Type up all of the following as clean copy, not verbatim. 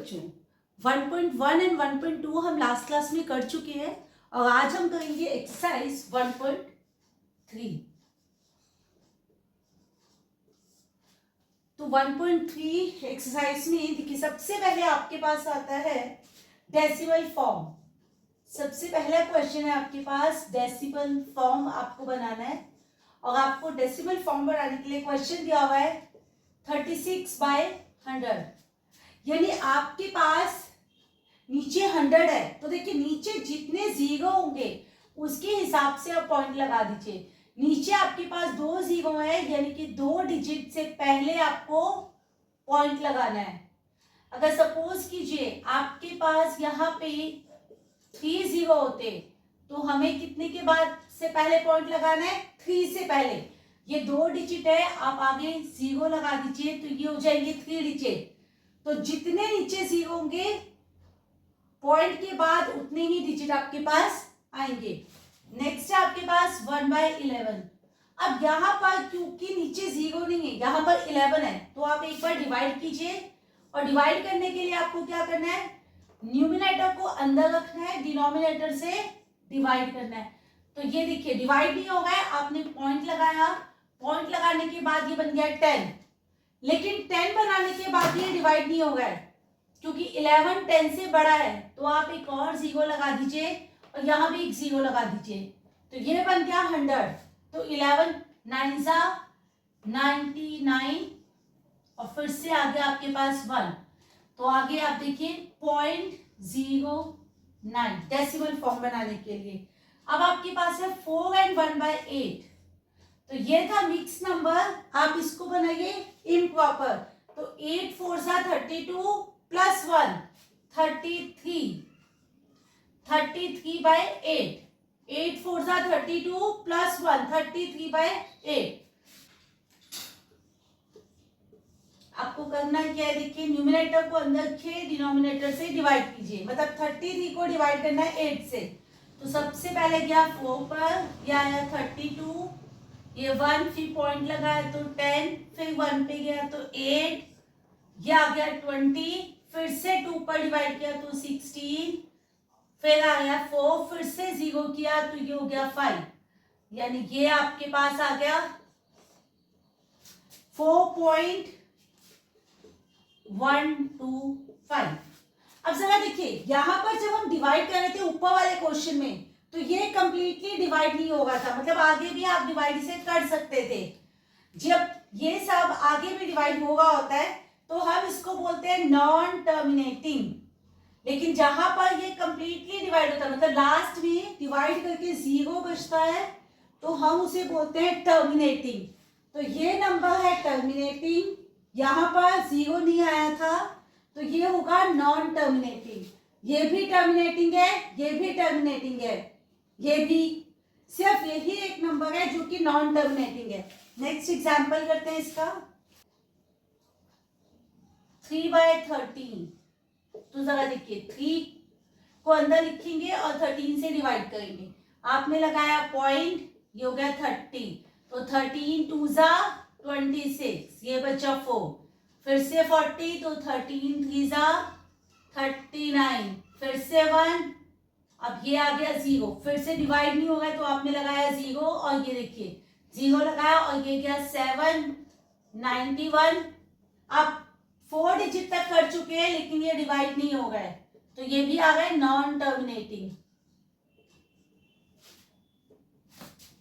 बच्चों, 1.1 एंड 1.2 हम last class में कर चुके हैं और आज हम करेंगे एक्सरसाइज 1.3। तो 1.3 एक्सरसाइज में देखिए सबसे पहले आपके पास आता है डेसिमल फॉर्म। सबसे पहला क्वेश्चन है आपके पास डेसिमल फॉर्म आपको बनाना है और आपको डेसिमल फॉर्म बनाने के लिए क्वेश्चन दिया हुआ है 36/100, यानी आपके पास नीचे 100 है तो देखिए नीचे जितने जीरो होंगे उसके हिसाब से आप पॉइंट लगा दीजिए। नीचे आपके पास 2 जीरो है यानी कि 2 डिजिट से पहले आपको पॉइंट लगाना है। अगर सपोज कीजिए आपके पास यहाँ पे 3 जीरो होते तो हमें कितने के बाद से पहले पॉइंट लगाना है? 3 से पहले। ये 2 डिजिट है, आप आगे जीरो लगा दीजिए तो ये हो जाएंगे 3 डिजिट। तो जितने नीचे जीरो होंगे पॉइंट के बाद उतने ही डिजिट आपके पास आएंगे। नेक्स्ट है आपके पास 1/11। अब यहाँ पर क्योंकि नीचे जीरो नहीं है, यहाँ पर 11 है तो आप एक बार डिवाइड कीजिए और डिवाइड करने के लिए आपको क्या करना है? न्यूमिनेटर को अंदर रखना है, डिनोमिनेटर से डिवाइड करना है। तो ये देखिए डिवाइड नहीं होगा, आपने पॉइंट लगाया, पॉइंट लगाने के बाद ये बन गया 10, लेकिन 10 बनाने के बाद ये डिवाइड नहीं होगा क्योंकि 11 10 से बड़ा है। तो आप एक और जीरो लगा दीजिए और यहाँ भी एक जीरो लगा दीजिए तो ये बन गया 100। तो 11 9 सा 99 और फिर से आगे आपके पास 1। तो आगे आप देखिए 0.09 डेसिमल फॉर्म बनाने के लिए। अब आपके पास है 4 एंड 1/8। तो ये था मिक्स नंबर, आप इसको बनाइए इम्प्रॉपर। तो 8 4 सा 32 प्लस 1 33/8। 8 4 सा 32 प्लस 1 33/8। आपको करना क्या है? देखिए न्यूमिनेटर को अंदर रखिए, डिनोमिनेटर से डिवाइड कीजिए, मतलब 33 को डिवाइड करना है 8 से। तो सबसे पहले गया 4 पर, यह आया 32, ये 1 फिर पॉइंट लगाया तो 10, फिर 1 पे गया तो 8, ये आ गया 20, फिर से 2 पर डिवाइड किया तो 16, फिर आया 4, फिर से 0 किया तो ये हो गया 5, यानी ये आपके पास आ गया 4.125। अब जरा देखिए यहाँ पर जब हम डिवाइड कर रहे थे ऊपर वाले क्वेश्चन में तो ये कंप्लीटली डिवाइड नहीं होगा था, मतलब आगे भी आप डिवाइड से कर सकते थे। जब ये सब आगे भी डिवाइड होगा होता है तो हम इसको बोलते हैं नॉन टर्मिनेटिंग। लेकिन जहां पर ये कंप्लीटली डिवाइड होता है, मतलब लास्ट में डिवाइड करके 0 बचता है तो हम उसे बोलते हैं टर्मिनेटिंग। तो ये नंबर है टर्मिनेटिंग, यहाँ पर 0 नहीं आया था तो ये होगा नॉन टर्मिनेटिंग। ये भी टर्मिनेटिंग है, ये भी टर्मिनेटिंग है, ये भी, सिर्फ यही एक नंबर है जो कि नॉन टर्मिनेटिंग है। नेक्स्ट एग्जांपल करते हैं इसका 3/13। तो जरा देखिए 3 को अंदर लिखेंगे और 13 से डिवाइड करेंगे। आपने लगाया पॉइंट, ये हो गया 30, तो 13 2 सा 26, ये बचा 4, फिर से 40 तो 13 3 सा 39, फिर से 1, अब ये आ गया 0, फिर से डिवाइड नहीं होगा तो आपने लगाया 0 और ये देखिए 0 लगाया और ये गया 7 91। अब 4 डिजिट तक कर चुके हैं लेकिन ये डिवाइड नहीं हो गए तो ये भी आ गए नॉन टर्मिनेटिंग।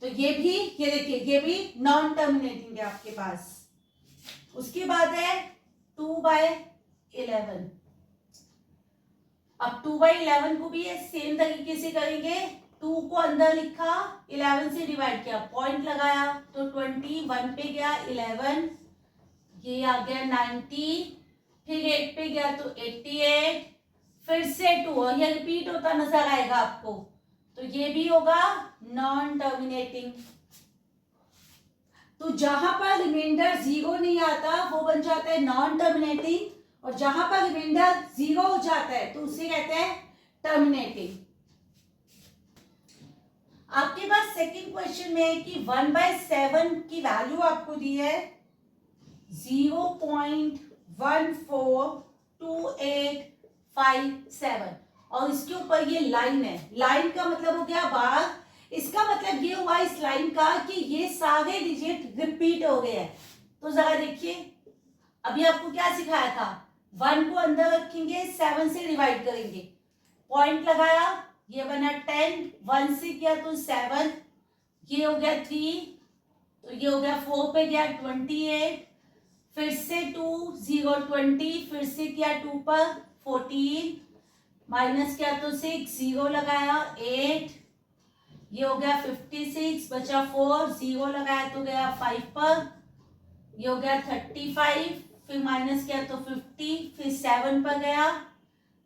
तो ये भी, ये देखिए ये भी नॉन टर्मिनेटिंग है आपके पास। उसके बाद है 2/11। अब 2/11 को भी सेम तरीके से करेंगे। 2 को अंदर लिखा, 11 से डिवाइड किया, पॉइंट लगाया तो 20, 1 पे गया 11, ये आ गया 90, फिर 8 पे गया तो 88, फिर से 2 और ये रिपीट होता नजर आएगा आपको तो ये भी होगा नॉन टर्मिनेटिंग। तो जहां पर रिमाइंडर 0 नहीं आता वो बन जाता है नॉन टर्मिनेटिंग, और जहां पर रिमाइंडर 0 हो जाता है तो उसे कहते हैं टर्मिनेटिंग। आपके पास सेकंड क्वेश्चन में है कि 1/7 की वैल्यू आपको दी है 0.1428 5 7 और इसके ऊपर ये लाइन है, लाइन का मतलब हो गया बाग। इसका मतलब ये हुआ इस लाइन का कि ये सारे डिजिट रिपीट हो गए हैं। तो जरा देखिए, अभी आपको क्या सिखाया था, 1 को अंदर रखेंगे, 7 से डिवाइड करेंगे, पॉइंट लगाया, ये बना 10, 1 से किया तो 7, ये हो गया 3, तो ये हो गया 4 पे गया 28, फिर से 2 0 20, फिर से किया 2 पर 14, माइनस किया तो 6, 0 लगाया 8, ये हो गया 56, बचा 4, 0 लगाया तो गया 5 पर, ये हो गया 35, फिर माइनस किया तो 50, फिर 7 पर गया,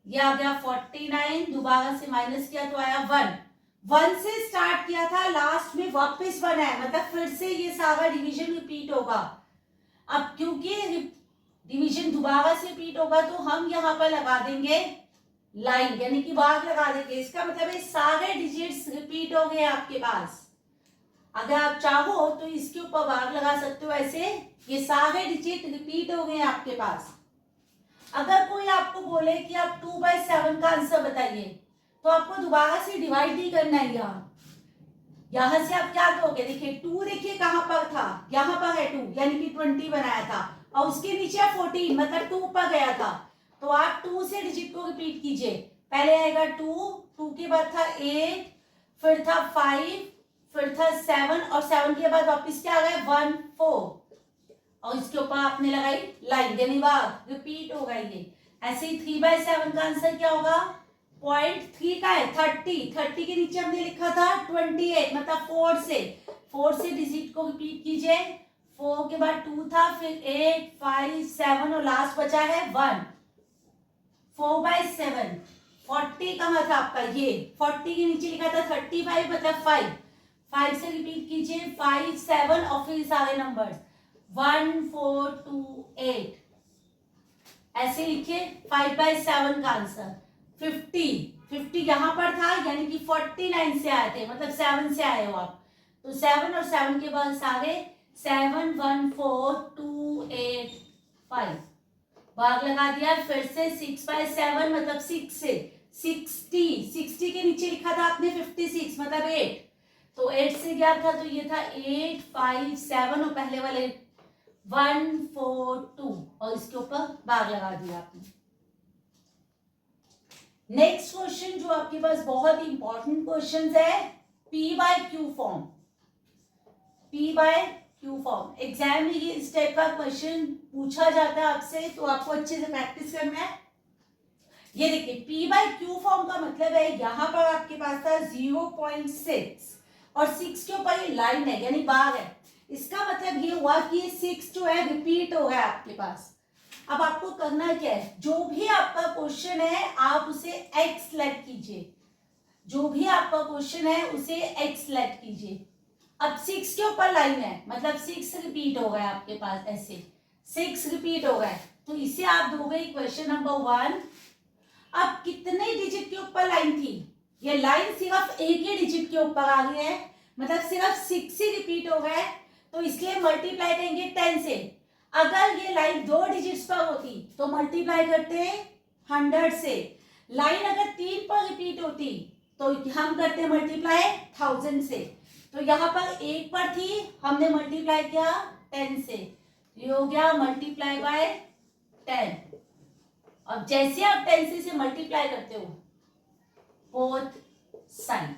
ये आ गया 49, दोबारा से माइनस किया तो आया 1 से स्टार्ट किया था, लास्ट में वापस 1 है, मतलब फिर से ये सारा डिवीजन रिपीट होगा। अब क्योंकि डिवीजन दोबारा से रिपीट होगा तो हम यहाँ पर लगा देंगे लाइन, यानी कि भाग लगा देंगे। इसका मतलब है सारे डिजिट्स रिपीट हो गए आपके पास। अगर आप चाहो तो इसके ऊपर भाग लगा सकते हो, ऐसे ये सारे डिजिट रिपीट हो गए आपके पास। अगर कोई आपको बोले कि आप 2/7 का आंसर बताइए, तो आपको दोबारा से डिवाइड नहीं करना है। यहां से आप क्या करोगे, देखिए 2 देखिए कहां पर था, यहाँ पर है 2, यानी कि 20 बनाया था, और उसके नीचे 14 मतलब 2 पर गया था। तो आप 2 से डिजिट को रिपीट कीजिए, पहले आएगा 2 के बाद था 8, फिर था 5, फिर था 7 और 7 के बाद वापिस क्या आ गया 1 4, और इसके ऊपर आपने लगाई लाइन, यानी भाग रिपीट होगा ये। ऐसे ही 3/7 का आंसर क्या होगा, 0.3 का है 30 के नीचे हमने लिखा था 28, मतलब 4 से डिजिट को रिपीट कीजिए। 4 के बाद 2 था, फिर 8 5 7 और लास्ट बचा है 1। 4/7 40 कहाँ था आपका, ये 40 के नीचे लिखा था 35, मतलब 5 से रिपीट कीजिए, 5 7 और फिर सारे नंबर्स 1 4 2 8, ऐसे लिखिए 5/7 का आंसर। 50 यहाँ पर था, यानी कि 49 से आए थे, मतलब 7 से आए हो आप, तो 7 और 7 के बाद सारे 7 1 4 2 8 5, भाग लगा दिया। फिर से 6/7 मतलब 6 से 60 के नीचे लिखा था आपने 56, मतलब 8, तो 8 से गया था, तो ये था 8 5 7 और पहले वाले 1 4 2 और इसके ऊपर भाग लगा दिया आपने। नेक्स्ट क्वेश्चन जो आपके पास बहुत इंपॉर्टेंट क्वेश्चन है, P/Q form. P/Q form exam में ये इस टाइप का क्वेश्चन पूछा जाता है आपसे, तो आपको अच्छे से प्रैक्टिस करना है। ये देखिए P/Q फॉर्म का मतलब है, यहाँ पर आपके पास था 0.6 और 6 के ऊपर ये लाइन है, यानी बाग है। इसका मतलब ये हुआ कि 6 जो है रिपीट हो गया आपके पास। अब आपको करना क्या है, जो भी आपका क्वेश्चन है आप उसे एक्स सेलेक्ट कीजिए, जो भी आपका क्वेश्चन है उसे एक्स सेलेक्ट कीजिए। अब 6 के ऊपर लाइन है, मतलब 6 रिपीट हो गया आपके पास, ऐसे 6 रिपीट हो गए, तो इसे आप दोगे क्वेश्चन नंबर 1। अब कितने डिजिट के ऊपर लाइन थी, ये लाइन सिर्फ एक ही डिजिट के ऊपर आ गई है, मतलब सिर्फ 6 ही रिपीट हो गए, तो इसलिए मल्टीप्लाई करेंगे 10 से। अगर ये लाइन 2 डिजिट्स पर होती तो मल्टीप्लाई करते 100 से। लाइन अगर 3 पर रिपीट होती तो हम करते मल्टीप्लाई 1000 से। तो यहाँ पर 1 पर थी, हमने मल्टीप्लाई किया 10 से, ये हो गया मल्टीप्लाई बाय 10। अब जैसे आप 10 से मल्टीप्लाई करते हो बोथ साइड,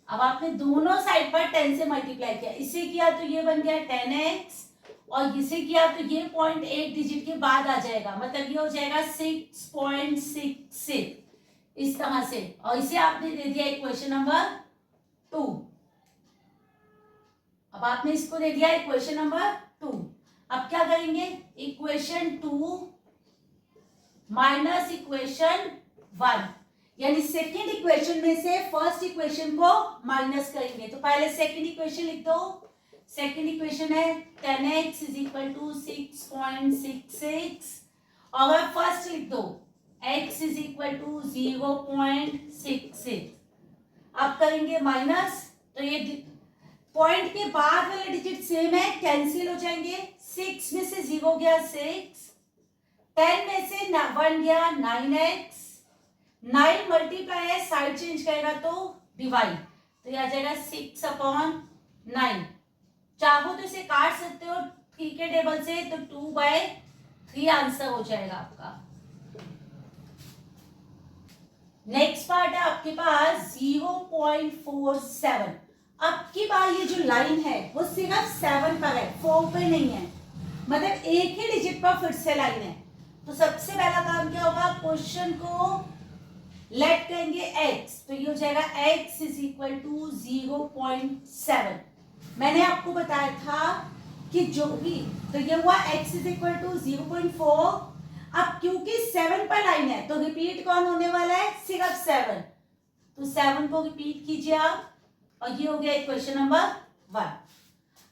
अब आपने दोनों साइड पर 10 से मल्टीप्लाई किया, इसे किया तो ये बन गया 10x, और इसे किया तो ये 0.8 डिजिट के बाद आ जाएगा, मतलब ये हो जाएगा 6.66 इस तरह से, और इसे आपने दे दिया इक्वेशन नंबर 2। अब आपने इसको दे दिया इक्वेशन नंबर 2। अब क्या करेंगे, इक्वेशन 2 माइनस इक्वेशन 1, यानी सेकेंड इक्वेशन में से फर्स्ट इक्वेशन को माइनस करेंगे। तो पहले सेकेंड इक्वेशन लिख दो। सेकेंड इक्वेशन है 10x इज इक्वल टू 6.66, और फर्स्ट लिख दो x इज इक्वल टू 0.66। अब करेंगे माइनस, तो ये पॉइंट के बाद वाले डिजिट सेम है, कैंसिल हो जाएंगे। 6 में से 0 गया 6, 10 में से 1 गया 9x, 9 मल्टीप्लाई है, साइड चेंज करेगा तो डिवाइड, तो ये आ जाएगा 6/9। चाहो तो इसे काट सकते हो 3 के टेबल से, तो 2/3 आंसर हो जाएगा आपका। नेक्स्ट पार्ट है आपके पास 0.47। अब की बार ये जो लाइन है वो सिर्फ 7 पर है, 4 पर नहीं है, मतलब एक ही डिजिट पर फिर से लाइन है। तो सबसे पहला काम क्या होगा, क्वेश्चन को लेट करेंगे x, तो ये हो जाएगा x = 0.7। मैंने आपको बताया था कि जो भी, तो ये हुआ x = 0.4। अब क्योंकि 7 पर लाइन है तो रिपीट कौन होने वाला है, सिर्फ 7, तो 7 को रिपीट कीजिए आप, और ये हो गया इक्वेशन नंबर 1।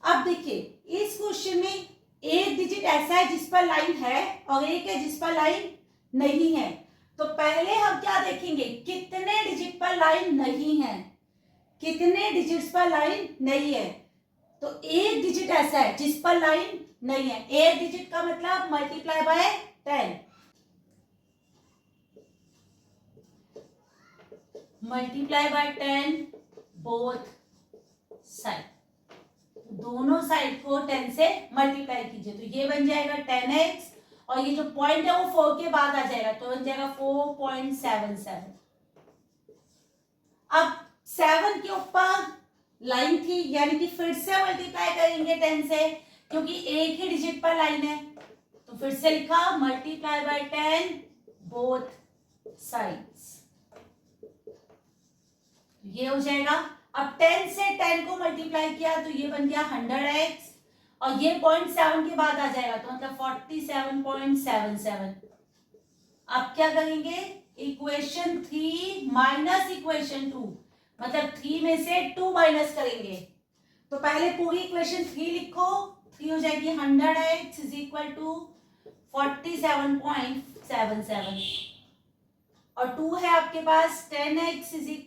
अब देखिए इस क्वेश्चन में एक डिजिट ऐसा है जिस पर लाइन है और एक है जिस पर लाइन नहीं है। तो पहले हम क्या देखेंगे, कितने डिजिट पर लाइन नहीं है, कितने डिजिट्स पर लाइन नहीं है। तो एक डिजिट ऐसा है जिस पर लाइन नहीं है, एक डिजिट का मतलब multiply by 10, multiply by 10 both side, दोनों साइड को 10 से मल्टीप्लाई कीजिए, तो ये बन जाएगा 10x, और ये जो पॉइंट है वो 4 के बाद आ जाएगा, तो बन जाएगा 4.77। अब 7 के ऊपर लाइन थी, यानी कि फिर से मल्टीप्लाई करेंगे 10 से, क्योंकि एक ही डिजिट पर लाइन है, तो फिर से लिखा मल्टीप्लाई बाय 10 बोथ साइड्स, ये हो जाएगा। अब 10 से 10 को मल्टीप्लाई किया तो ये बन गया 100x, और ये 0.7 के बाद आ जाएगा, तो मतलब 47.77। अब क्या करेंगे, इक्वेशन 3 माइनस इक्वेशन 2, मतलब 3 में से 2 माइनस करेंगे। तो पहले पूरी इक्वेशन 3 लिखो, 3 हो जाएगी 100x = 47.77, और 2 है आपके पास 10x =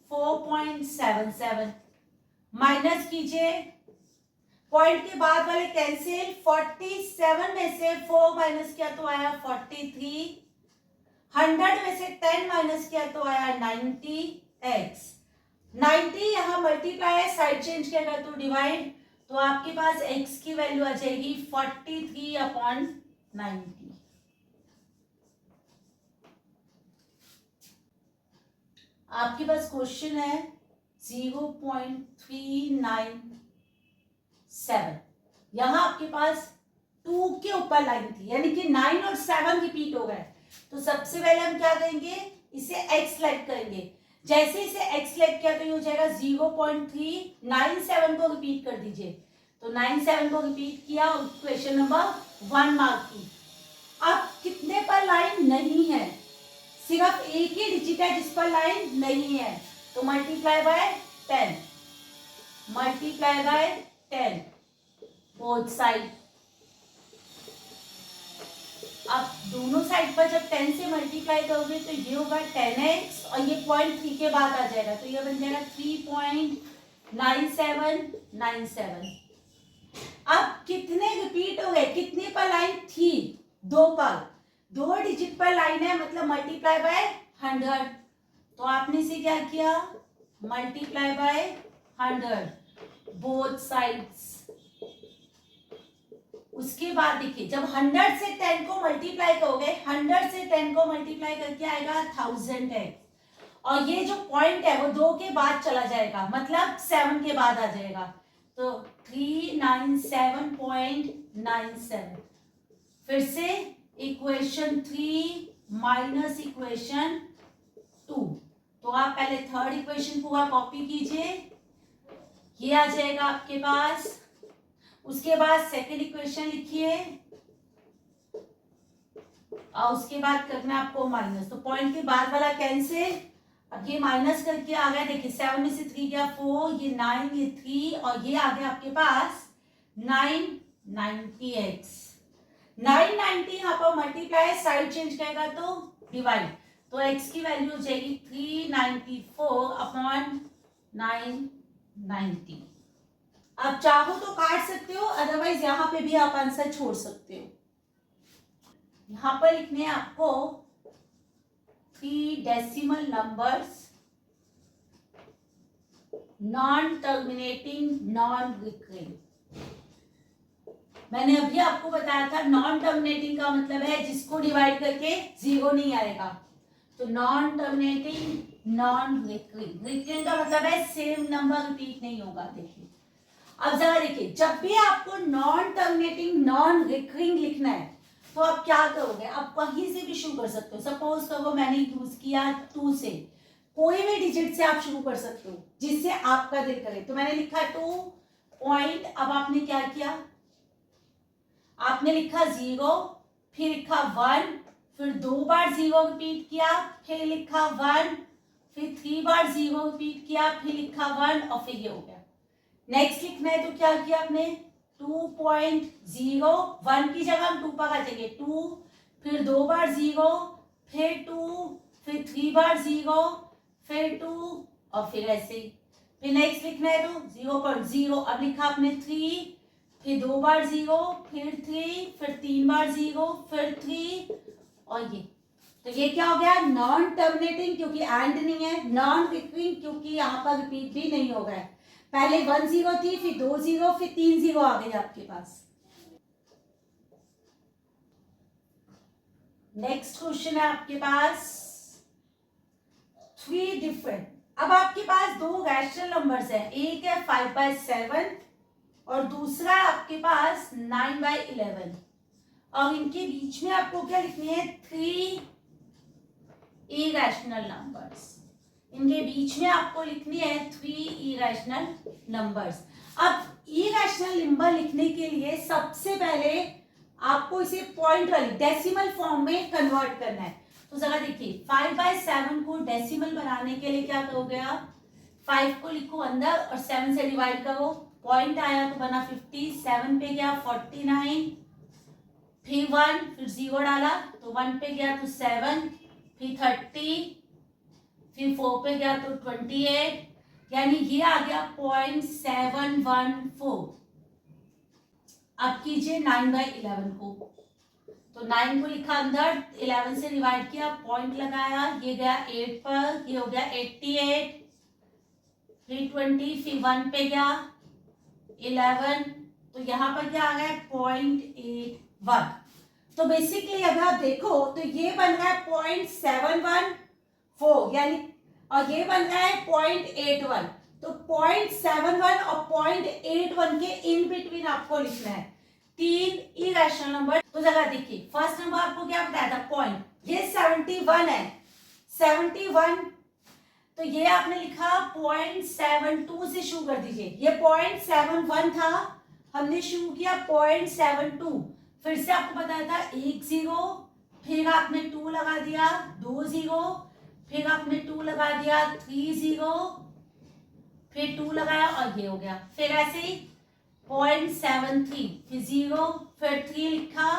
4.77। माइनस कीजिए, पॉइंट के बाद वाले कैंसिल, 47 में से 4 माइनस किया तो आया 43, 100 में से 10 माइनस किया तो आया 90x, 90 यहाँ मल्टीप्लाई है, साइड चेंज किया तो डिवाइड, तो आपके पास x की वैल्यू आ जाएगी 43/90। आपके पास क्वेश्चन है 0.397। यहां आपके पास 2 के ऊपर लाइन थी, यानी कि 9 और 7 रिपीट हो गए, तो सबसे पहले हम क्या करेंगे, इसे x सेलेक्ट करेंगे। जैसे इसे x सेलेक्ट किया तो ये हो जाएगा 0.397 को रिपीट कर दीजिए, तो 97 को रिपीट किया और क्वेश्चन नंबर 1 मार्क की। अब कितने पर लाइन नहीं है, सिर्फ एक ही डिजिट है जिस पर लाइन नहीं है, तो multiply by 10, multiply by 10 both side. अब दोनों साइड पर जब 10 से मल्टीप्लाई करोगे तो ये होगा 10x, और ये 0.3 के बाद आ जाएगा, तो ये बन जाएगा 3.9797। अब कितने रिपीट हो गए, कितने पर लाइन थी, 2 पर, 2 डिजिट पर लाइन है, मतलब मल्टीप्लाई बाय 100, तो आपने इसे क्या किया, मल्टीप्लाई बाय 100 बोथ साइड्स। उसके बाद देखिए जब 100 से 10 को मल्टीप्लाई करोगे, 100 से 10 को मल्टीप्लाई करके आएगा 1000x, और ये जो पॉइंट है वो 2 के बाद चला जाएगा, मतलब 7 के बाद आ जाएगा, तो 397.97। फिर से इक्वेशन 3 माइनस इक्वेशन 2, तो आप पहले थर्ड इक्वेशन पूरा कॉपी कीजिए, ये आ जाएगा आपके पास। उसके बाद सेकंड इक्वेशन लिखिए, और उसके बाद करना आपको माइनस, तो पॉइंट के बाद वाला कैंसिल, अब ये माइनस करके आ गया, देखिए 7 में से 3 गया 4, ये 9, ये 3, और ये आ गया आपके पास 990x। 990 यहाँ पर मल्टीप्लाई, साइड चेंज करेगा तो डिवाइड, तो x की वैल्यू हो जाएगी 394/990। आप चाहो तो काट सकते हो, अदरवाइज यहाँ पे भी आप आंसर छोड़ सकते हो। यहां पर लिखने हैं आपको 3 decimal numbers, non terminating, non recurring. मैंने अभी आपको बताया था नॉन टर्मिनेटिंग का मतलब है जिसको डिवाइड करके जीरो नहीं आएगा, तो non terminating, non recurring. Recurring का मतलब है सेम नंबर रिपीट नहीं होगा। देखिए अब जरा देखिए, जब भी आपको नॉन टर्मिनेटिंग, नॉन रिकरिंग लिखना है तो आप क्या करोगे, आप कहीं से भी शुरू कर सकते हो। सपोज करो मैंने यूज किया 2 से, कोई भी डिजिट से आप शुरू कर सकते हो जिससे आपका दिल करे। तो मैंने लिखा 2 पॉइंट, अब आपने क्या किया, आपने लिखा 0, फिर लिखा 1, फिर 2 बार 0 रिपीट किया, फिर लिखा 1, फिर 3 बार 0 रिपीट किया, फिर लिखा 1 और फिर ये हो गया। नेक्स्ट लिखना है तो क्या किया आपने, 2.0, 1 की जगह हम 2 पर आ जाएंगे, 2, फिर 2 बार 0, फिर 2, फिर 3 बार 0, फिर 2 और फिर ऐसे। फिर नेक्स्ट लिखना है तो 0.0, अब लिखा आपने 3, फिर 2 बार 0, फिर 3, फिर 3 बार 0, फिर 3 और ये। तो ये क्या हो गया, नॉन टर्मिनेटिंग क्योंकि एंड नहीं है, नॉन रिकरिंग क्योंकि यहाँ पर रिपीट भी नहीं हो गया। पहले 1 0 थी, फिर 2 0, फिर 3 0 आ गई आपके पास। नेक्स्ट क्वेश्चन है आपके पास 3 डिफरेंट। अब आपके पास 2 रैशनल नंबर्स हैं, एक है 5/7 और दूसरा आपके पास 9/11, और इनके बीच में आपको क्या लिखनी है, 3 इरेशनल नंबर्स। इनके बीच में आपको लिखनी है 3 इरेशनल नंबर्स। अब इरेशनल नंबर लिखने के लिए सबसे पहले आपको इसे पॉइंट वाली डेसिमल फॉर्म में कन्वर्ट करना है। तो जरा देखिए 5/7 को डेसिमल बनाने के लिए क्या करोगे आप, 5 को लिखो अंदर और 7 से डिवाइड करो, पॉइंट आया तो बना 50, 7 पे गया 49, फिर 1, फिर 0 डाला तो 1 पे गया तो 7, फिर 30, फिर 4 पे गया तो 28, यानी ये आ गया 0.714। अब कीजिए 9/11 को, तो 9 को लिखा अंदर, 11 से डिवाइड किया, पॉइंट लगाया, ये गया 8 पर, ये हो गया 88, फिर 20, फिर 1 पे गया 11, तो यहाँ पर क्या आ गया 0.81। तो बेसिकली अगर आप देखो तो ये बन रहा है 0.714, यानी और ये बन रहा है 0.81। तो 0.71 और 0.81 के इन बिटवीन आपको लिखना है 3 इरेशनल नंबर। तो जगह देखिए फर्स्ट नंबर आपको क्या बताया था, पॉइंट, ये 71 है, 71, तो ये आपने लिखा 0.72 से शुरू कर दीजिए। ये 0.71 था, हमने शुरू किया 0.72, फिर से आपको बताया था 1 0, फिर आपने 2 लगा दिया, 2 0, फिर आपने 2 लगा दिया, 3 0, फिर 2 लगाया और ये हो गया। फिर ऐसे ही 0.73, फिर 0, फिर 3 लिखा,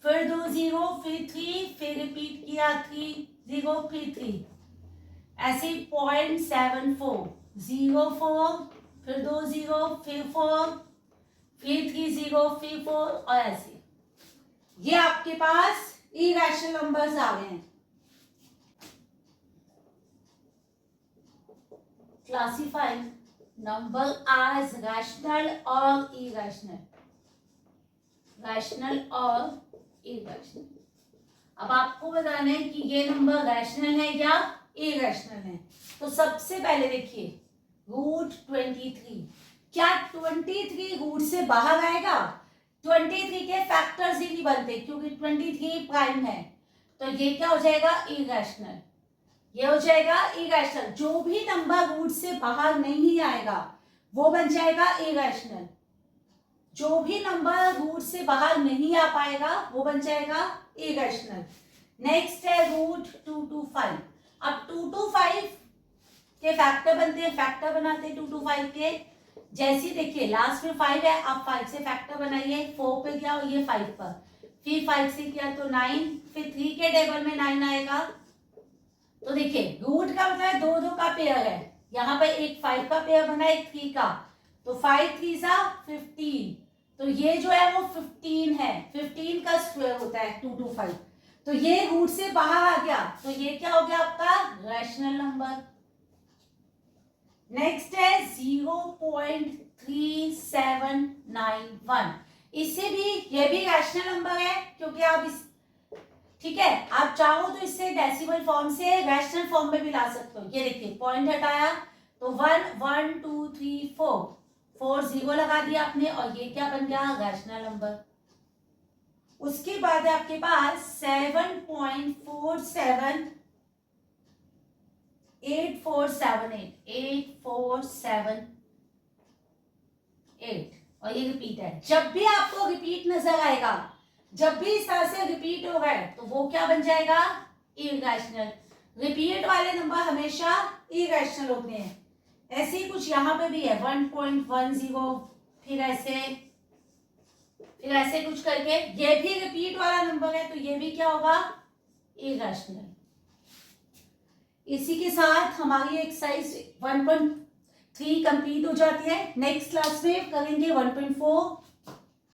फिर 2 0, फिर 3, फिर रिपीट किया 3 0, फिर 3, ऐसे 0.74, 0 4, फिर 2 0, फिर 4, फिर 3 0, फिर 4 और ऐसे। ये आपके पास इरेशनल नंबर्स आ गए हैं। क्लासिफाई नंबर as रैशनल और इरेशनल, रैशनल और इरेशनल। अब आपको बताना है कि ये नंबर रैशनल है या इरेशनल है। तो सबसे पहले देखिए √23, क्या 23 रूट से बाहर आएगा? 23 के फैक्टर्स ही नहीं बनते क्योंकि 23 प्राइम है, तो ये क्या हो जाएगा, इरेशनल। ये हो जाएगा इरेशनल। जो भी नंबर रूट से बाहर नहीं आएगा वो बन जाएगा इरेशनल, जो भी नंबर रूट से बाहर नहीं आ पाएगा वो बन जाएगा इरेशनल। नेक्स्ट है √225। अब 225 के फैक्टर बनते हैं, फैक्टर बनाते हैं 225 के। जैसे देखिए लास्ट में 5 है, आप 5 से फैक्टर बनाइए, 4 पे गया और ये 5 पर, फिर 5 से किया तो 9, फिर 3 के टेबल में 9 आएगा। तो देखिए रूट का मतलब 2 का पेयर है, यहाँ पर एक 5 का पेयर बना, एक 3 का, तो 5 3 15, तो ये जो है वो 15 है, 15 का स्क्वायर होता है 225, तो ये रूट से बाहर आ गया, तो ये क्या हो गया आपका रैशनल नंबर। नेक्स्ट है 0.3791, इससे भी ये भी रैशनल नंबर है, क्योंकि आप इस, ठीक है, आप चाहो तो इससे डेसिमल फॉर्म से रैशनल फॉर्म में भी ला सकते हो। ये देखिए पॉइंट हटाया तो 1 1 2 3 4 0 लगा दिया आपने, और ये क्या बन गया रैशनल नंबर। उसके बाद है आपके पास 7.478478 और ये रिपीट है। जब भी आपको रिपीट नजर आएगा, जब भी इस तरह से रिपीट हो गए, तो वो क्या बन जाएगा इरैशनल। रिपीट वाले नंबर हमेशा इरैशनल होते हैं। ऐसे ही कुछ यहाँ पे भी है 1.10, फिर ऐसे कुछ करके ये भी रिपीट वाला नंबर है, तो ये भी क्या होगा इरैशनल। इसी के साथ हमारी एक्सरसाइज 1.3 कंप्लीट हो जाती है। नेक्स्ट क्लास में करेंगे 1.4